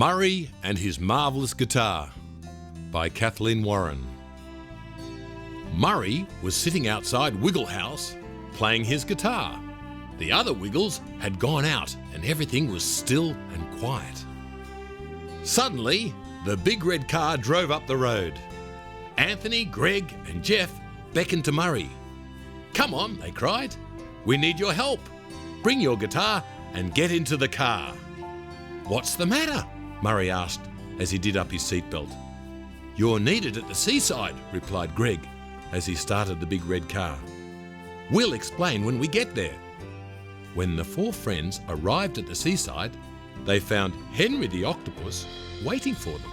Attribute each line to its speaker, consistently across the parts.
Speaker 1: Murray and His Marvellous Guitar by Kathleen Warren. Murray was sitting outside Wiggle House playing his guitar. The other Wiggles had gone out and everything was still and quiet. Suddenly, the big red car drove up the road. Anthony, Greg and Jeff beckoned to Murray. "Come on," they cried. "We need your help. Bring your guitar and get into the car." "What's the matter?" Murray asked as he did up his seatbelt. "You're needed at the seaside," replied Greg as he started the big red car. "We'll explain when we get there." When the four friends arrived at the seaside, they found Henry the Octopus waiting for them.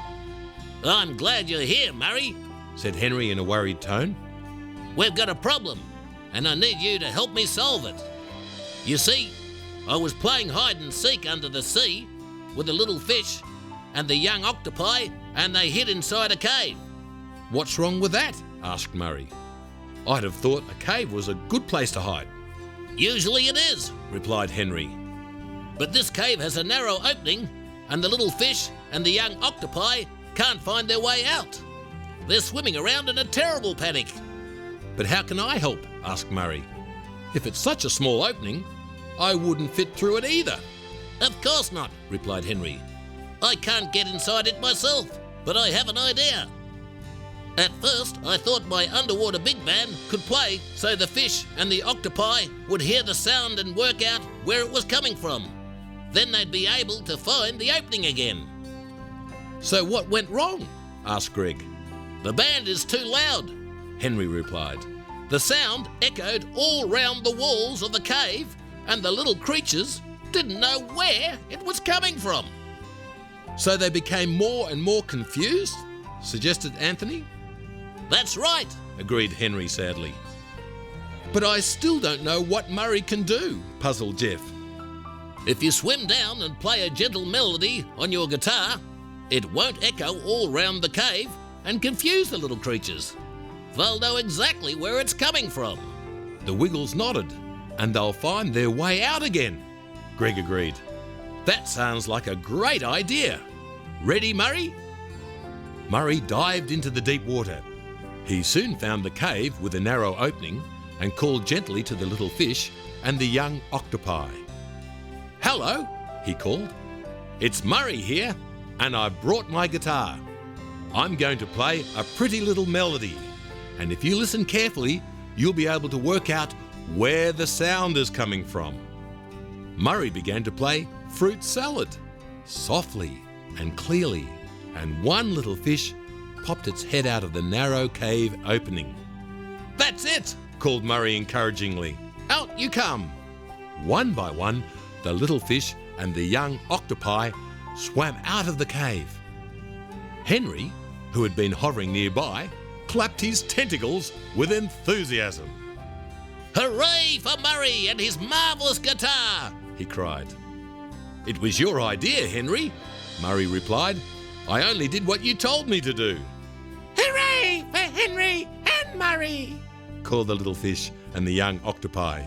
Speaker 2: "I'm glad you're here, Murray,"
Speaker 1: said Henry in a worried tone.
Speaker 2: "We've got a problem, and I need you to help me solve it. You see, I was playing hide and seek under the sea with the little fish and the young octopi, and they hid inside a cave."
Speaker 1: "What's wrong with that?" asked Murray. "I'd have thought a cave was a good place to hide."
Speaker 2: "Usually it is,"
Speaker 1: replied Henry.
Speaker 2: "but this cave has a narrow opening, and the little fish and the young octopi can't find their way out. They're swimming around in a terrible panic."
Speaker 1: "But how can I help?" asked Murray. "If it's such a small opening, I wouldn't fit through it either."
Speaker 2: "Of course not," replied Henry. "I can't get inside it myself, but I have an idea. At first, I thought my underwater big band could play so the fish and the octopi would hear the sound and work out where it was coming from. Then they'd be able to find the opening again."
Speaker 1: "So what went wrong?" asked Greg.
Speaker 2: "The band is too loud," Henry replied. "The sound echoed all round the walls of the cave, and the little creatures didn't know where it was coming from."
Speaker 1: "So they became more and more confused?" suggested Anthony.
Speaker 2: "That's right,"
Speaker 1: agreed Henry sadly. "But I still don't know what Murray can do," puzzled Jeff.
Speaker 2: "If you swim down and play a gentle melody on your guitar, it won't echo all round the cave and confuse the little creatures. They'll know exactly where it's coming from."
Speaker 1: The Wiggles nodded, "and they'll find their way out again," Greg agreed. "That sounds like a great idea. Ready, Murray?" Murray dived into the deep water. He soon found the cave with a narrow opening and called gently to the little fish and the young octopi. "Hello," he called. "It's Murray here, and I've brought my guitar. I'm going to play a pretty little melody, and if you listen carefully, you'll be able to work out where the sound is coming from." Murray began to play Fruit Salad, softly and clearly, and one little fish popped its head out of the narrow cave opening. "That's it," called Murray encouragingly. "Out you come." One by one, the little fish and the young octopi swam out of the cave. Henry, who had been hovering nearby, clapped his tentacles with enthusiasm.
Speaker 2: "Hooray for Murray and his marvellous guitar!"
Speaker 1: he cried. "It was your idea, Henry," Murray replied. "I only did what you told me to do."
Speaker 3: "Hooray for Henry and Murray!"
Speaker 1: called the little fish and the young octopi.